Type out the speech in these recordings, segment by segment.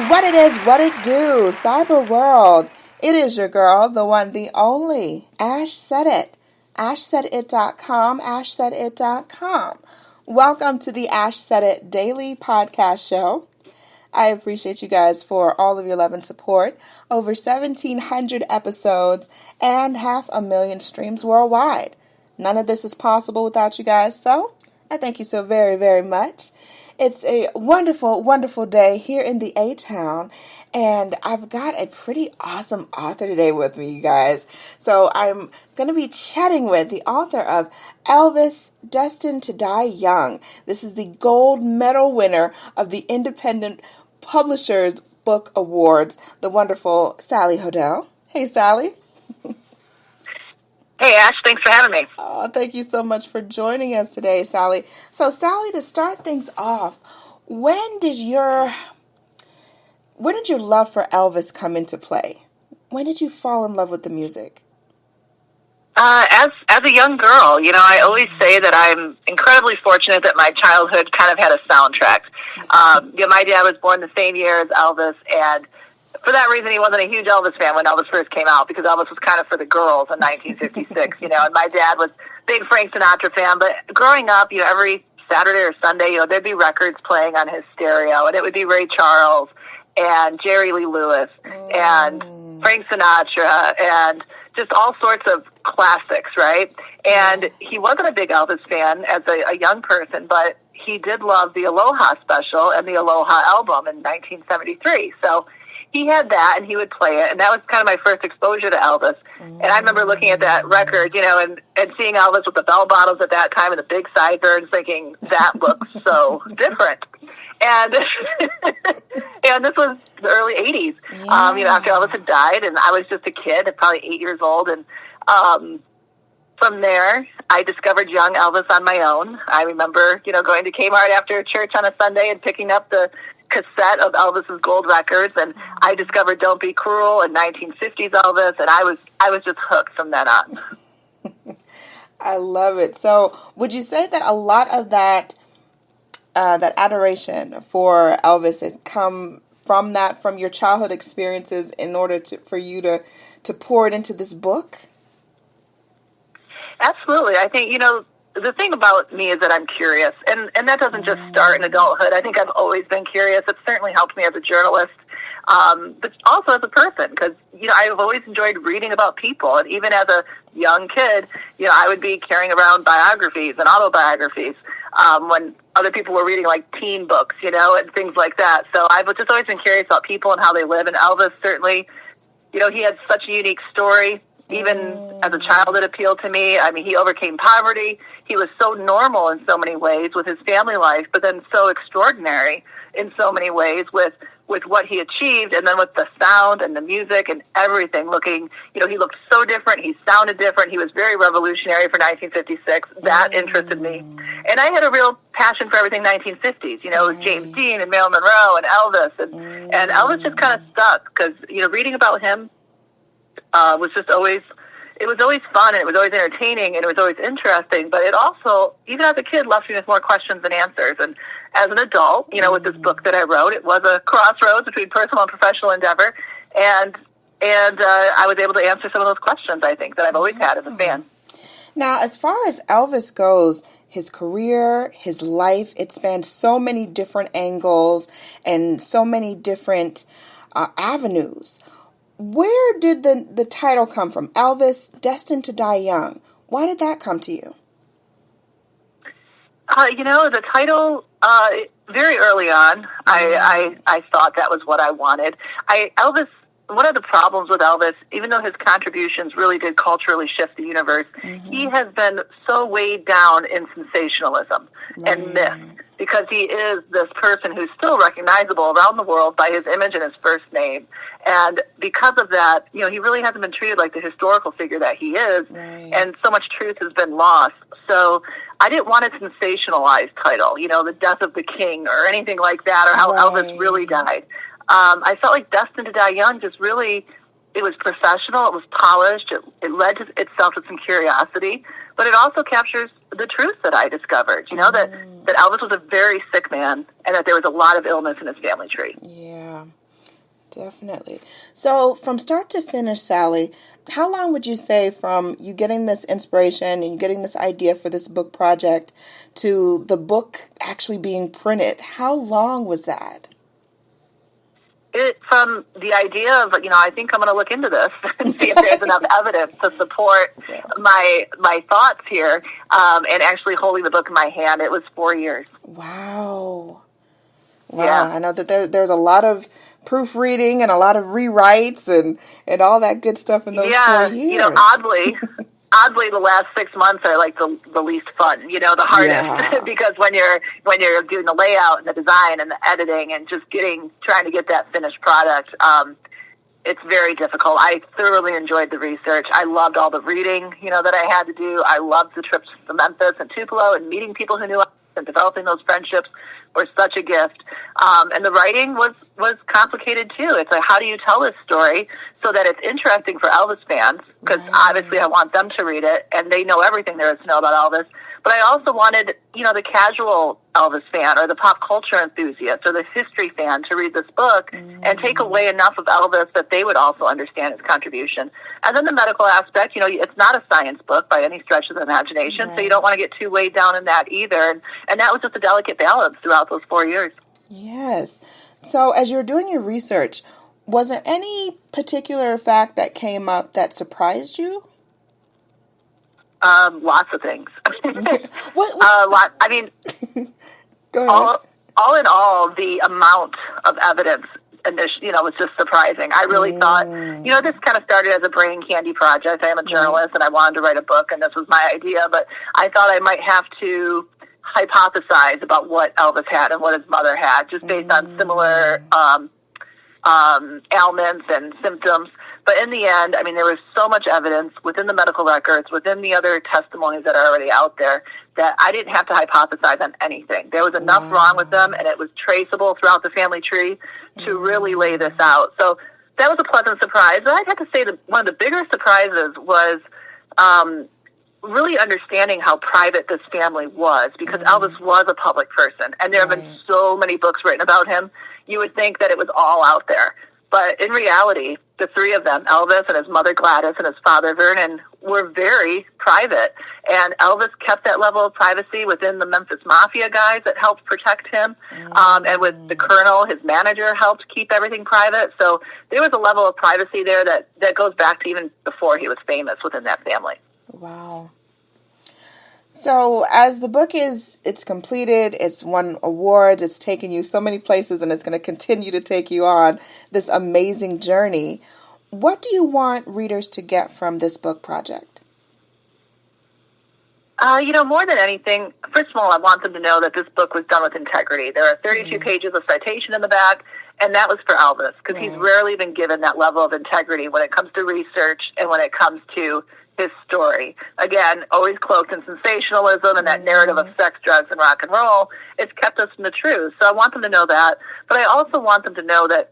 What it is, what it do, cyber world. It is your girl, the one, the only, Ash Said It. AshSaidIt.com, AshSaidIt.com. Welcome to the Ash Said It Daily Podcast Show. I appreciate you guys for all of your love and support. Over 1,700 episodes and 500,000 streams worldwide. None of this is possible without you guys, so I thank you so very, very much. It's a wonderful, wonderful day here in the A-Town, and I've got a pretty awesome author today with me, you guys. So I'm going to be chatting with the author of Elvis, Destined to Die Young. This is the gold medal winner of the Independent Publishers Book Awards, the wonderful Sally Hoedel. Hey, Sally. Hey, Ash, thanks for having me. Oh, thank you so much for joining us today, Sally. So, Sally, to start things off, when did your love for Elvis come into play? When did you fall in love with the music? As a young girl, I always say that I'm incredibly fortunate that my childhood kind of had a soundtrack. My dad was born the same year as Elvis, and for that reason, he wasn't a huge Elvis fan when Elvis first came out, because Elvis was kind of for the girls in 1956, and my dad was a big Frank Sinatra fan. But growing up, every Saturday or Sunday, there'd be records playing on his stereo, and it would be Ray Charles and Jerry Lee Lewis and Frank Sinatra and just all sorts of classics, right? And he wasn't a big Elvis fan as a young person, but he did love the Aloha special and the Aloha album in 1973. So he had that, and he would play it, and that was kind of my first exposure to Elvis. And I remember looking at that record, and seeing Elvis with the bell bottoms at that time and the big sideburns, thinking, that looks so different. And and this was the early 80s, after Elvis had died, and I was just a kid, probably 8 years old, and from there, I discovered young Elvis on my own. I remember, going to Kmart after church on a Sunday and picking up the cassette of Elvis's gold records, and I discovered Don't Be Cruel and 1950s Elvis, and I was just hooked from then on. I love it. So would you say that a lot of that adoration for Elvis has come from your childhood experiences in order for you to pour it into this book? Absolutely. I think, the thing about me is that I'm curious, and that doesn't just start in adulthood. I think I've always been curious. It certainly helped me as a journalist, but also as a person, because, I've always enjoyed reading about people. And even as a young kid, I would be carrying around biographies and autobiographies when other people were reading, like, teen books, and things like that. So I've just always been curious about people and how they live. And Elvis certainly, he had such a unique story. Even as a child, it appealed to me. I mean, he overcame poverty. He was so normal in so many ways with his family life, but then so extraordinary in so many ways with what he achieved, and then with the sound and the music and everything looking, he looked so different. He sounded different. He was very revolutionary for 1956. That interested me. And I had a real passion for everything 1950s, James Dean and Marilyn Monroe and Elvis. And Elvis just kind of stuck because, reading about him was just always, it was always fun, and it was always entertaining, and it was always interesting, but it also, even as a kid, left me with more questions than answers. And as an adult, with this book that I wrote, it was a crossroads between personal and professional endeavor, and I was able to answer some of those questions, I think, that I've always had as a fan. Now, as far as Elvis goes, his career, his life, it spanned so many different angles and so many different avenues. Where did the title come from? Elvis, Destined to Die Young. Why did that come to you? The title, very early on, I thought that was what I wanted. Elvis, one of the problems with Elvis, even though his contributions really did culturally shift the universe, he has been so weighed down in sensationalism and myth, because he is this person who's still recognizable around the world by his image and his first name. And because of that, he really hasn't been treated like the historical figure that he is, and so much truth has been lost. So I didn't want a sensationalized title, the death of the king or anything like that, or how Elvis really died. I felt like Destined to Die Young just really, it was professional, it was polished, it led to itself to some curiosity, but it also captures the truth that I discovered, that Elvis was a very sick man, and that there was a lot of illness in his family tree. Yeah. Definitely. So from start to finish, Sally, how long would you say from you getting this inspiration and you getting this idea for this book project to the book actually being printed? How long was that? From the idea of, I think I'm going to look into this and see if there's enough evidence to support my thoughts here, and actually holding the book in my hand, it was 4 years. Wow. Yeah. I know that there's a lot of proofreading and a lot of rewrites and all that good stuff in those 4 years. Oddly, the last 6 months are like the least fun, the hardest, because when you're doing the layout and the design and the editing and just trying to get that finished product, it's very difficult. I thoroughly enjoyed the research. I loved all the reading, that I had to do. I loved the trips to Memphis and Tupelo and meeting people who knew us and developing those friendships were such a gift. And the writing was complicated too. It's like, how do you tell this story so that it's interesting for Elvis fans? Because obviously I want them to read it and they know everything there is to know about Elvis. But I also wanted, the casual Elvis fan or the pop culture enthusiast or the history fan to read this book and take away enough of Elvis that they would also understand his contribution. And then the medical aspect, it's not a science book by any stretch of the imagination, so you don't want to get too weighed down in that either. And that was just a delicate balance throughout those 4 years. Yes. So as you were doing your research, was there any particular fact that came up that surprised you? Lots of things. What? I mean, Go ahead. all in all, the amount of evidence, was just surprising. I really thought, this kind of started as a brain candy project. I am a journalist, and I wanted to write a book, and this was my idea. But I thought I might have to hypothesize about what Elvis had and what his mother had, just based on similar ailments and symptoms. But in the end, there was so much evidence within the medical records, within the other testimonies that are already out there, that I didn't have to hypothesize on anything. There was enough wrong with them, and it was traceable throughout the family tree to really lay this out. So that was a pleasant surprise. But I'd have to say that one of the bigger surprises was really understanding how private this family was, because Elvis was a public person, and there have been so many books written about him. You would think that it was all out there. But in reality, the three of them, Elvis and his mother Gladys and his father Vernon, were very private. And Elvis kept that level of privacy within the Memphis Mafia guys that helped protect him. And with the Colonel, his manager, helped keep everything private. So there was a level of privacy there that goes back to even before he was famous within that family. Wow. So as the book it's completed, it's won awards, it's taken you so many places, and it's going to continue to take you on this amazing journey. What do you want readers to get from this book project? More than anything, first of all, I want them to know that this book was done with integrity. There are 32 pages of citation in the back, and that was for Elvis, because he's rarely been given that level of integrity when it comes to research and when it comes to his story. Again, always cloaked in sensationalism and that narrative of sex, drugs, and rock and roll. It's kept us from the truth. So I want them to know that. But I also want them to know that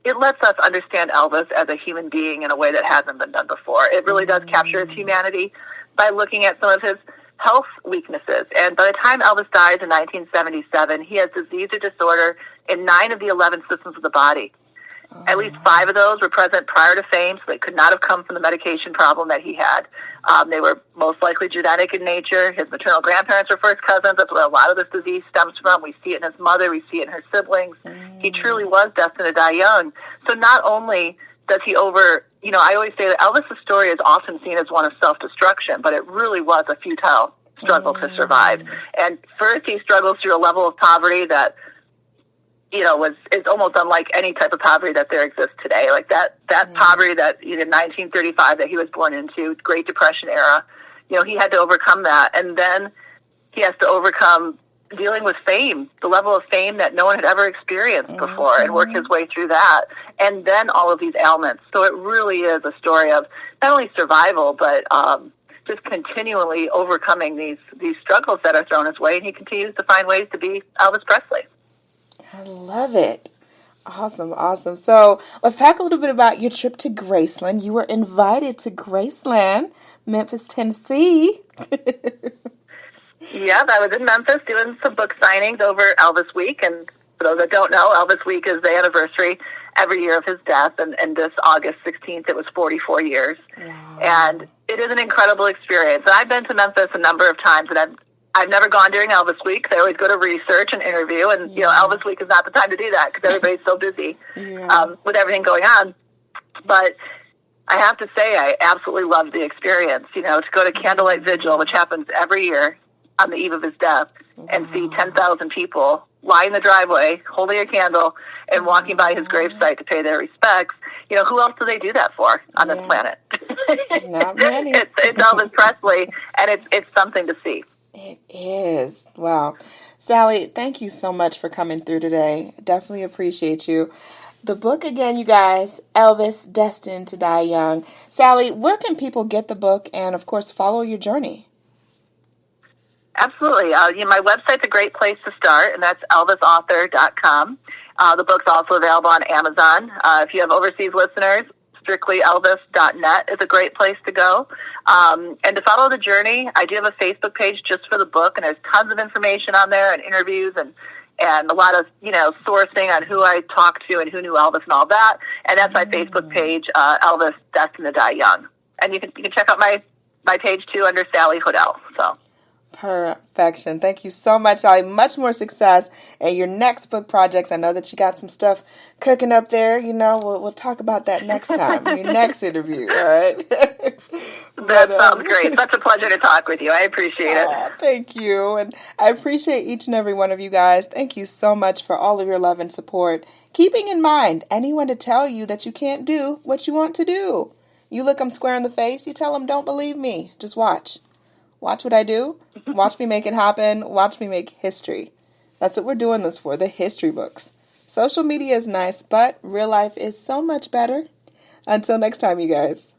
it lets us understand Elvis as a human being in a way that hasn't been done before. It really does capture his humanity by looking at some of his health weaknesses. And by the time Elvis dies in 1977, he has disease or disorder in 9 of the 11 systems of the body. At least 5 of those were present prior to fame, so they could not have come from the medication problem that he had. They were most likely genetic in nature. His maternal grandparents were first cousins. That's where a lot of this disease stems from. We see it in his mother. We see it in her siblings. He truly was destined to die young. So not only does he I always say that Elvis' story is often seen as one of self-destruction, but it really was a futile struggle to survive. And first he struggles through a level of poverty that is almost unlike any type of poverty that there exists today. Like that poverty that in 1935 that he was born into, Great Depression era, he had to overcome that. And then he has to overcome dealing with fame, the level of fame that no one had ever experienced before, and work his way through that. And then all of these ailments. So it really is a story of not only survival, but just continually overcoming these struggles that are thrown his way. And he continues to find ways to be Elvis Presley. I love it. Awesome. So let's talk a little bit about your trip to Graceland. You were invited to Graceland, Memphis, Tennessee. Yeah, I was in Memphis doing some book signings over Elvis Week. And for those that don't know, Elvis Week is the anniversary. every year of his death, and this August 16th, it was 44 years. Wow. And it is an incredible experience. And I've been to Memphis a number of times, and I've never gone during Elvis Week. They always go to research and interview, and Elvis Week is not the time to do that because everybody's so busy with everything going on. But I have to say, I absolutely loved the experience. To go to Candlelight Vigil, which happens every year on the eve of his death, and see 10,000 people lie in the driveway, holding a candle, and walking by his gravesite to pay their respects. Who else do they do that for on this planet? Not many. It's Elvis Presley, and it's something to see. It is. Wow. Sally, thank you so much for coming through today. Definitely appreciate you. The book again, you guys, Elvis, Destined to Die Young. Sally, where can people get the book and, of course, follow your journey? Absolutely. My website's a great place to start, and that's elvisauthor.com. The book's also available on Amazon. If you have overseas listeners, strictlyelvis.net is a great place to go. And to follow the journey, I do have a Facebook page just for the book, and there's tons of information on there and interviews and a lot of, sourcing on who I talked to and who knew Elvis and all that. And that's my Facebook page, Elvis Destined to Die Young. And you can check out my page, too, under Sally Hoedel. So. Perfection. Thank you so much, Sally. Much more success in your next book projects. I know that you got some stuff cooking up there. We'll talk about that next time, your next interview. All right. That sounds great. Such a pleasure to talk with you. I appreciate it. Thank you. And I appreciate each and every one of you guys. Thank you so much for all of your love and support. Keeping in mind, anyone to tell you that you can't do what you want to do. You look them square in the face, you tell them, don't believe me. Just watch. Watch what I do. Watch me make it happen. Watch me make history. That's what we're doing this for, the history books. Social media is nice, but real life is so much better. Until next time, you guys.